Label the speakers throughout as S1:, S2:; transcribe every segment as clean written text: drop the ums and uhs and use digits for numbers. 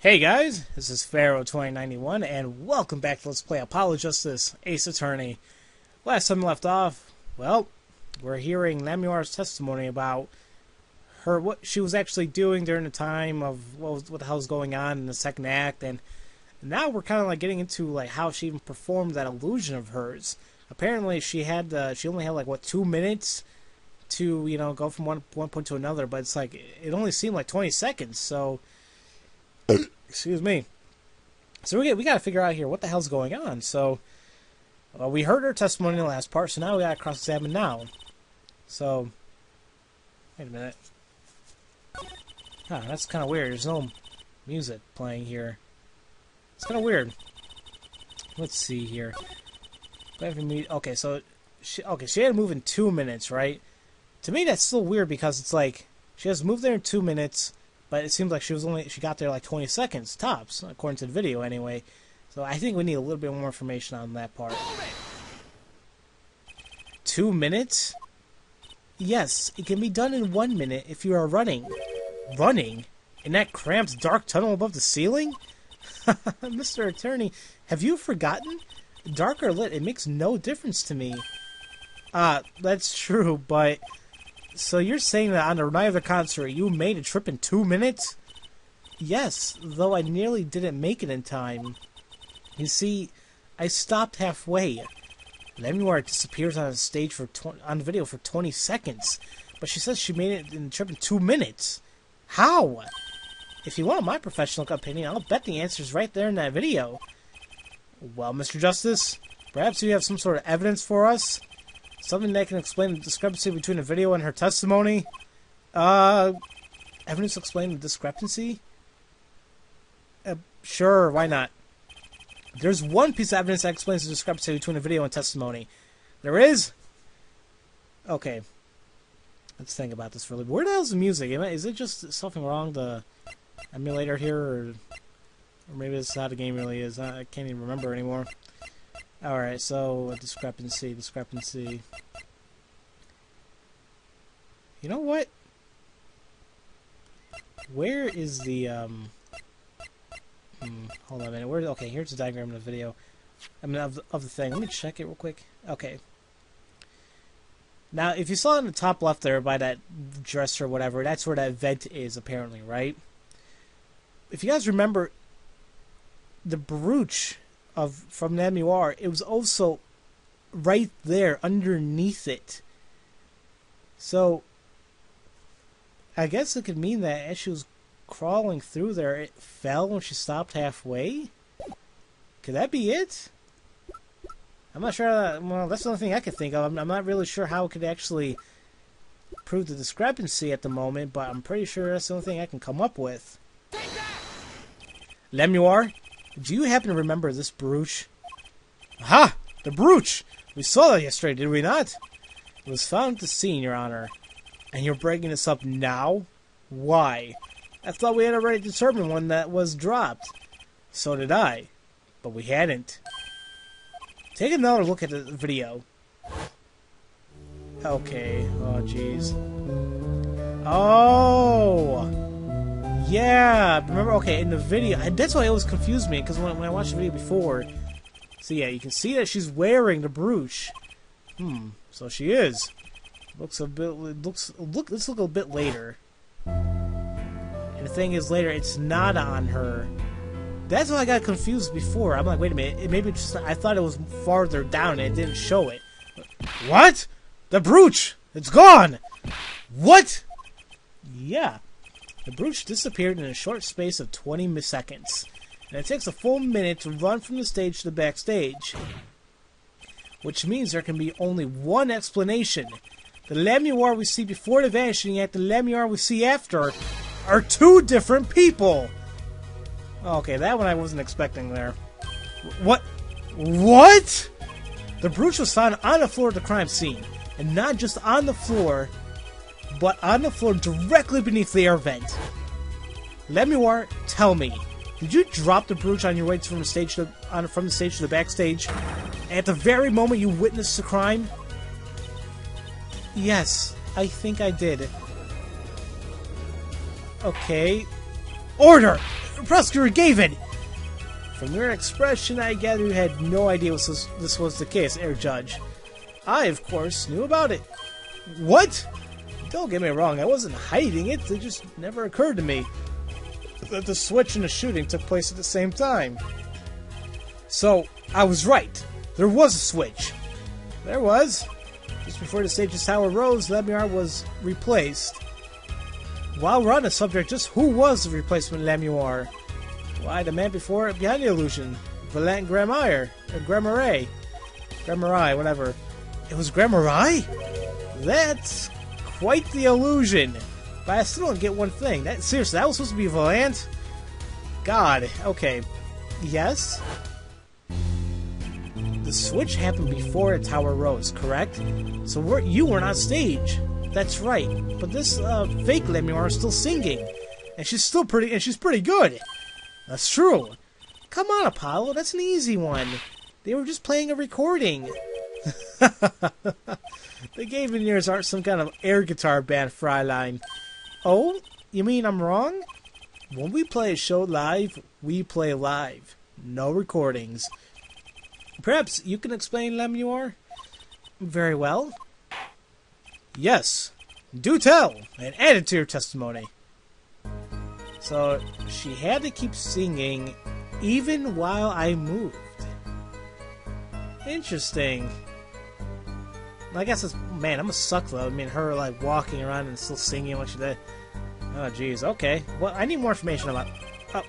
S1: Hey guys, this is Pharaoh 2091, and welcome back to Let's Play Apollo Justice Ace Attorney. Last time we left off, well, we're hearing Lemuel's testimony about her, what she was actually doing during the time of what the hell was going on in the second act, and now we're kind of like getting into like how she even performed that illusion of hers. Apparently, she only had like what 2 minutes to go from one point to another, but it's like it only seemed like 20 seconds, so. Excuse me. So we got to figure out here what the hell's going on. So we heard her testimony in the last part, so now we got to cross-examine now. So, wait a minute. Huh, that's kind of weird. There's no music playing here. It's kind of weird. Let's see here. Okay, so she had to move in 2 minutes, right? To me, that's still weird because it's like she has to move there in 2 minutes. But it seems like she got there like 20 seconds tops, according to the video anyway. So I think we need a little bit more information on that part. 2 minutes? Yes, it can be done in 1 minute if you are running. Running? In that cramped dark tunnel above the ceiling? Mr. Attorney, have you forgotten? Dark or lit, it makes no difference to me. That's true, but... So you're saying that on the night of the concert, you made a trip in 2 minutes? Yes, though I nearly didn't make it in time. You see, I stopped halfway. Lemuel disappears on the stage on the video for 20 seconds, but she says she made it in the trip in 2 minutes. How? If you want my professional opinion, I'll bet the answer's right there in that video. Well, Mr. Justice, perhaps you have some sort of evidence for us? Something that can explain the discrepancy between the video and her testimony? Evidence to explain the discrepancy? Sure, why not? There's one piece of evidence that explains the discrepancy between the video and testimony. There is? Okay. Let's think about this really. Where the hell's the music? Is it just something wrong, the emulator here? Or maybe this is how the game really is. I can't even remember anymore. Alright, so discrepancy. You know what? Where is the, hold on a minute. Okay, here's the diagram of the video. Of the thing. Let me check it real quick. Okay. Now, if you saw in the top left there by that dresser or whatever, that's where that vent is, apparently, right? If you guys remember, the brooch from Lemuel, it was also right there underneath it. So I guess it could mean that as she was crawling through there, it fell when she stopped halfway. Could that be it? I'm not sure. Well, that's the only thing I could think of. I'm not really sure how it could actually prove the discrepancy at the moment, but I'm pretty sure that's the only thing I can come up with. Lemuel, do you happen to remember this brooch? Aha! The brooch! We saw that yesterday, did we not? It was found at the scene, Your Honor. And you're breaking this up now? Why? I thought we had already determined when that was dropped. So did I. But we hadn't. Take another look at the video. Okay. Oh, jeez. Oh! Yeah, remember, okay, in the video, that's why it always confused me, because when I watched the video before, so yeah, you can see that she's wearing the brooch. So she is. Let's look a bit later. And the thing is, later, it's not on her. That's why I got confused before. I'm like, wait a minute, maybe it's just, I thought it was farther down, and it didn't show it. What? The brooch! It's gone! What? Yeah. The brooch disappeared in a short space of 20 seconds, and it takes a full minute to run from the stage to the backstage. Which means there can be only one explanation. The Lemuel we see before the vanishing act, the Lemuel we see after, are two different people! Okay, that one I wasn't expecting there. What? What? The brooch was found on the floor of the crime scene, and not just on the floor, but on the floor directly beneath the air vent. Lemuel, tell me, did you drop the brooch on your way from the stage to the backstage at the very moment you witnessed the crime? Yes, I think I did. Okay. Order! Prosecutor Gavin! From your expression, I gather you had no idea this was the case, Air Judge. I, of course, knew about it. What? Don't get me wrong, I wasn't hiding it. It just never occurred to me that the switch and the shooting took place at the same time. So, I was right. There was a switch. There was. Just before the stage's tower rose, Lemuel was replaced. While we're on the subject, just who was the replacement Lemuel? Why, the man before it behind the illusion. Valant Gramaire. Or Gramaire. Gramaire, whatever. It was Gramaire? That's quite the illusion. But I still don't get one thing. Seriously, that was supposed to be Valant? God, okay. Yes? The switch happened before the tower rose, correct? So you weren't on stage. That's right. But this fake Lemuel is still singing. And she's pretty good. That's true. Come on, Apollo, that's an easy one. They were just playing a recording. The Gavineers aren't some kind of air guitar band, Fräulein. Oh? You mean I'm wrong? When we play a show live, we play live. No recordings. Perhaps you can explain, Lemuel? Very well. Yes. Do tell, and add it to your testimony. So, she had to keep singing even while I moved. Interesting. I guess it's... Man, I'm a suck though. I mean, her like walking around and still singing what she did. Oh, jeez. Okay. Well, I need more information about... Oh,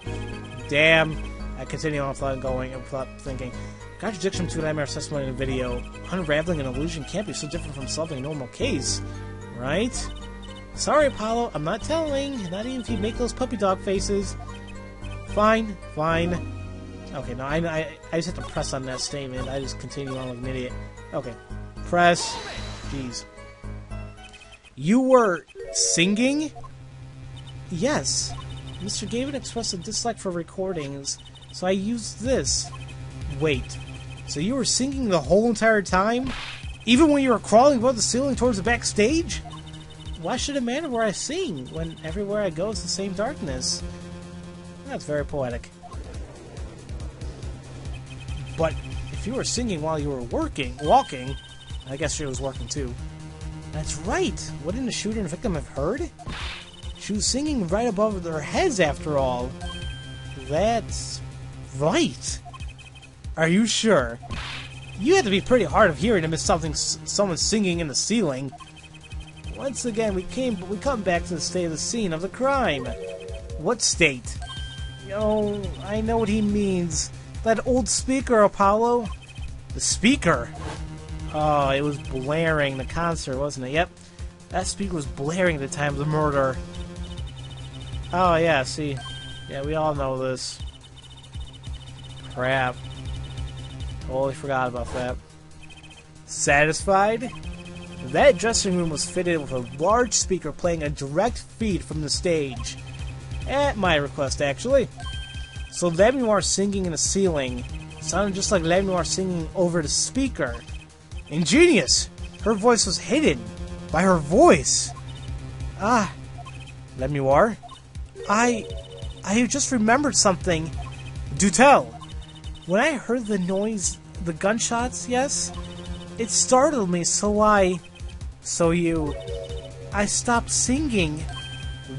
S1: damn. I continue on without thinking. Contradiction between Nightmare's testimony in the video. Unraveling an illusion can't be so different from solving a normal case. Right? Sorry, Apollo. I'm not telling. Not even if you make those puppy dog faces. Fine. Fine. Okay, no, I just have to press on that statement. I just continue on like an idiot. Okay. Press. Jeez. You were singing? Yes. Mr. Gavin expressed a dislike for recordings, so I used this. Wait. So you were singing the whole entire time? Even when you were crawling above the ceiling towards the backstage? Why should it matter where I sing, when everywhere I go it's the same darkness? That's very poetic. But if you were singing while you were walking, I guess she was working too. That's right! Wouldn't the shooter and victim have heard? She was singing right above their heads after all. That's right. Are you sure? You had to be pretty hard of hearing to miss someone singing in the ceiling. Once again, we come back to the state of the scene of the crime. What state? Oh, I know what he means. That old speaker, Apollo. The speaker? Oh, it was blaring the concert, wasn't it? Yep. That speaker was blaring at the time of the murder. Oh, yeah, see. Yeah, we all know this. Crap. Totally forgot about that. Satisfied? That dressing room was fitted with a large speaker playing a direct feed from the stage. At my request, actually. So Lemuel singing in the ceiling sounded just like Lemuel singing over the speaker. Ingenious! Her voice was hidden by her voice. Ah, Lemuel? I just remembered something. Do tell. When I heard the noise, the gunshots, yes, it startled me, I stopped singing.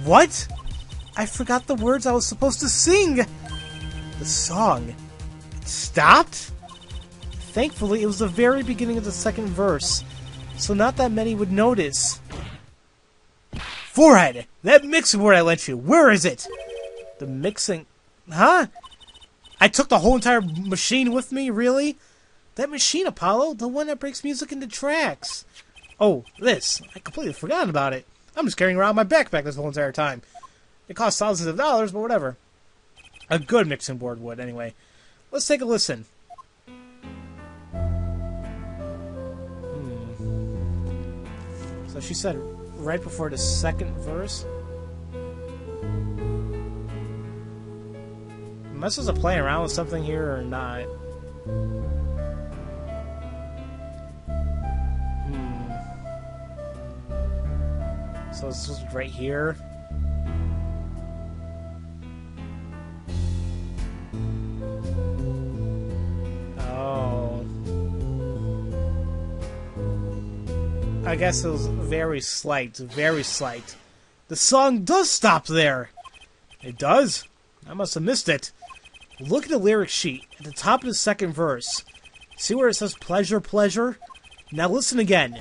S1: What? I forgot the words I was supposed to sing. The song stopped? Thankfully, it was the very beginning of the second verse, so not that many would notice. Forehead! That mixing board I lent you, where is it? The mixing... Huh? I took the whole entire machine with me, really? That machine, Apollo, the one that breaks music into tracks. Oh, this. I completely forgot about it. I'm just carrying around my backpack this whole entire time. It costs thousands of dollars, but whatever. A good mixing board would, anyway. Let's take a listen. So she said right before the second verse. Am I supposed to play around with something here or not? So it's just right here. I guess it was very slight, very slight. The song does stop there. It does? I must have missed it. Look at the lyric sheet at the top of the second verse. See where it says pleasure, pleasure? Now listen again.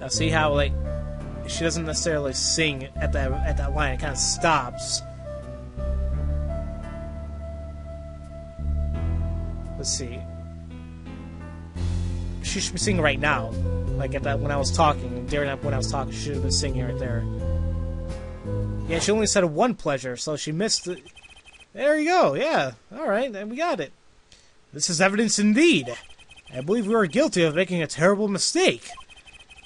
S1: Now see how, like, she doesn't necessarily sing at that line. It kind of stops. Let's see. She should be singing right now. Like at that when I was talking, during that when I was talking, she should have been singing right there. Yeah, she only said one pleasure, so she missed it. There you go. Yeah. All right, then we got it. This is evidence indeed. I believe we were guilty of making a terrible mistake.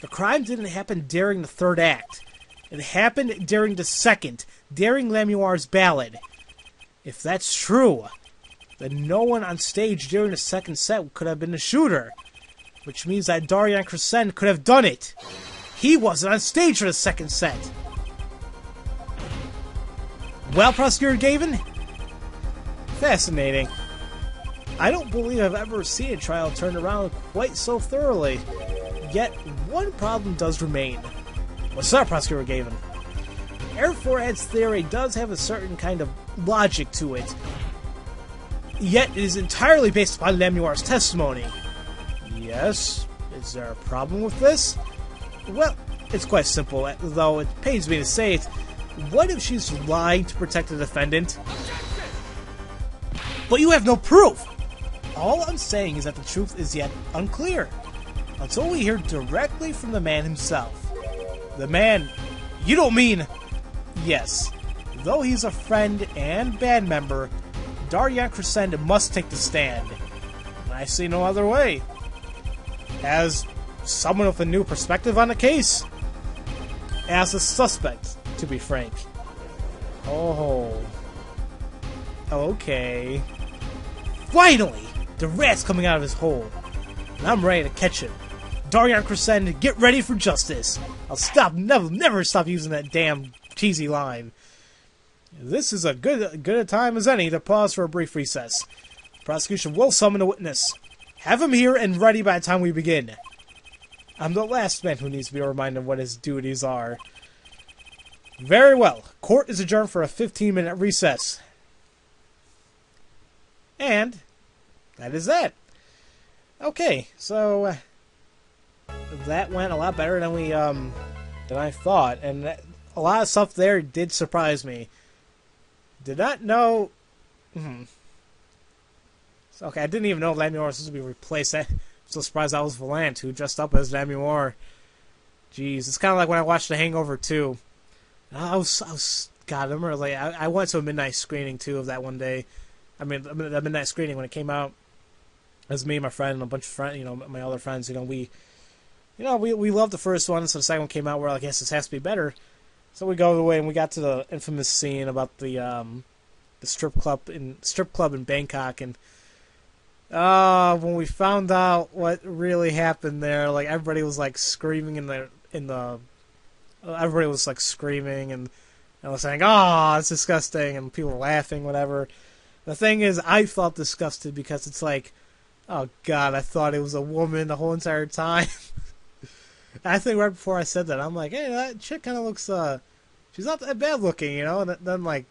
S1: The crime didn't happen during the third act. It happened during the second, during Lemuel's ballad. If that's true, then no one on stage during the second set could have been the shooter. Which means that Darian Crescent could have done it. He wasn't on stage for the second set. Well, Prosecutor Gavin? Fascinating. I don't believe I've ever seen a trial turned around quite so thoroughly. Yet, one problem does remain. What's up, Prosecutor Gavin? Air Forehead's theory does have a certain kind of logic to it. Yet, it is entirely based upon Lemuel's testimony. Yes? Is there a problem with this? Well, it's quite simple, though it pains me to say it. What if she's lying to protect the defendant? But you have no proof! All I'm saying is that the truth is yet unclear, until we hear directly from the man himself. The man... You don't mean... Yes. Though he's a friend and band member, Darian Crescent must take the stand. I see no other way. As someone with a new perspective on the case. As a suspect, to be frank. Oh. Okay. Finally! The rat's coming out of his hole. And I'm ready to catch him. Darian Crescent, get ready for justice. I'll never stop using that damn cheesy line. This is a good a time as any to pause for a brief recess. The prosecution will summon a witness. Have him here and ready by the time we begin. I'm the last man who needs to be reminded of what his duties are. Very well. Court is adjourned for a 15-minute recess. And that is that. Okay, so that went a lot better than I thought, and a lot of stuff there did surprise me. Did not know. Okay, I didn't even know Lemuel was supposed to be replaced. I'm so surprised that was Valant who dressed up as Lemuel. Jeez, it's kind of like when I watched The Hangover 2. I was God, I remember I went to a midnight screening too of that one day. I mean, the midnight screening when it came out. It was me and my friend and a bunch of friends, my other friends. We loved the first one, so the second one came out. We're like, yes, this has to be better. So we go away and we got to the infamous scene about the strip club in Bangkok, and when we found out what really happened there, like everybody was like screaming everybody was like screaming and was saying, "Oh, it's disgusting," and people were laughing, whatever. The thing is, I felt disgusted because it's like, oh God, I thought it was a woman the whole entire time. I think right before I said that, I'm like, hey, that chick kind of looks, she's not that bad looking, And then, like,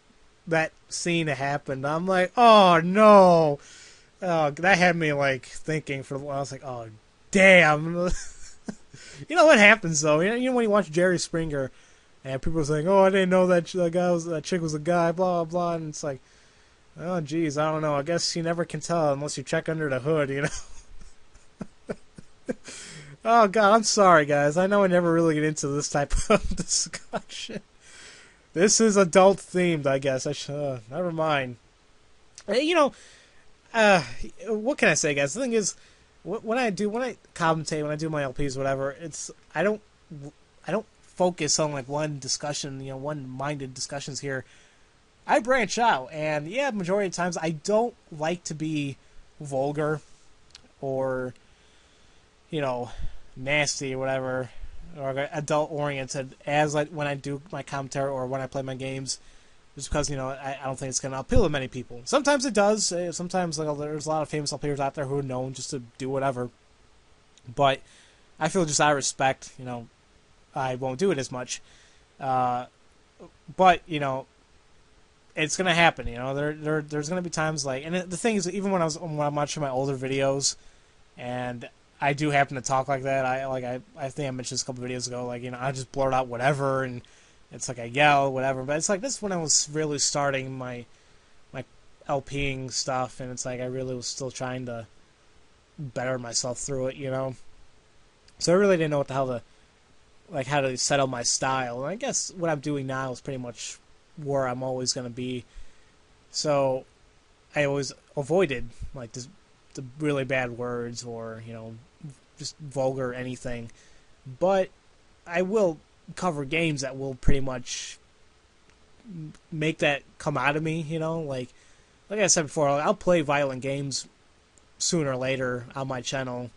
S1: that scene happened. I'm like, oh, no. Oh, that had me, like, thinking for a while. I was like, oh, damn. You know what happens, though? When you watch Jerry Springer, and people are saying, oh, I didn't know that chick was a guy, blah, blah, and it's like, oh, geez, I don't know. I guess you never can tell unless you check under the hood, Oh, God, I'm sorry, guys. I know I never really get into this type of discussion. This is adult-themed, I guess. Never mind. What can I say, guys? The thing is, when I commentate, when I do my LPs, whatever, I don't focus on, like, one discussion, one-minded discussions here. I branch out, and, yeah, majority of times, I don't like to be vulgar or, nasty or whatever, or adult-oriented as when I do my commentary or when I play my games, just because, I don't think it's going to appeal to many people. Sometimes it does. Sometimes there's a lot of famous players out there who are known just to do whatever. But I feel just out of respect, you know, I won't do it as much. But you know, it's gonna happen. You know, there's gonna be times like, and the thing is, even when I'm watching my older videos, and I do happen to talk like that. I think I mentioned this a couple videos ago. Like, you know, I just blurt out whatever, and it's like I yell whatever. But it's like this is when I was really starting my LPing stuff, and it's like I really was still trying to better myself through it. You know, so I really didn't know what the hell to like how to settle my style. And I guess what I'm doing now is pretty much where I'm always gonna be. So I always avoided like this, the really bad words or, you know, just vulgar anything. But I will cover games that will pretty much make that come out of me, you know, like I said before, I'll play violent games sooner or later on my channel,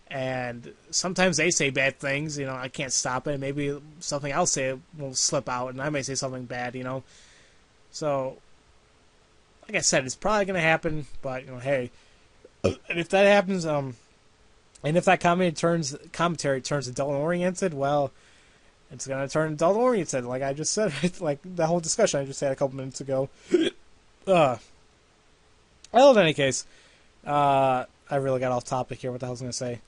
S1: and sometimes they say bad things, you know, I can't stop it. Maybe something I'll say will slip out, and I may say something bad, you know. So, like I said, it's probably going to happen, but, you know, hey, and if that happens, and if that commentary turns adult-oriented, well, it's going to turn adult-oriented, like I just said, like the whole discussion I just had a couple minutes ago. Well, in any case, I really got off topic here. What the hell was I going to say?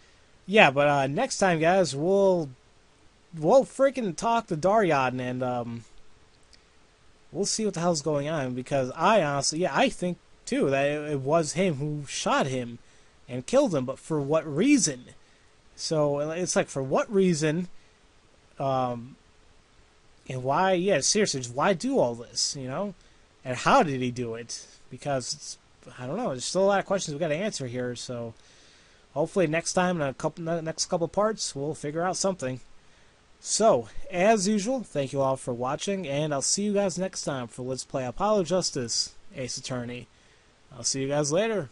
S1: Yeah, but next time, guys, we'll freaking talk to Daryan, and we'll see what the hell's going on, because I honestly, yeah, I think too that it was him who shot him and killed him, but for what reason? So it's like, for what reason? And why? Yeah, seriously, just why do all this? You know, and how did he do it? Because I don't know. There's still a lot of questions we got to answer here. So hopefully next time, in the next couple parts, we'll figure out something. So, as usual, thank you all for watching, and I'll see you guys next time for Let's Play Apollo Justice, Ace Attorney. I'll see you guys later.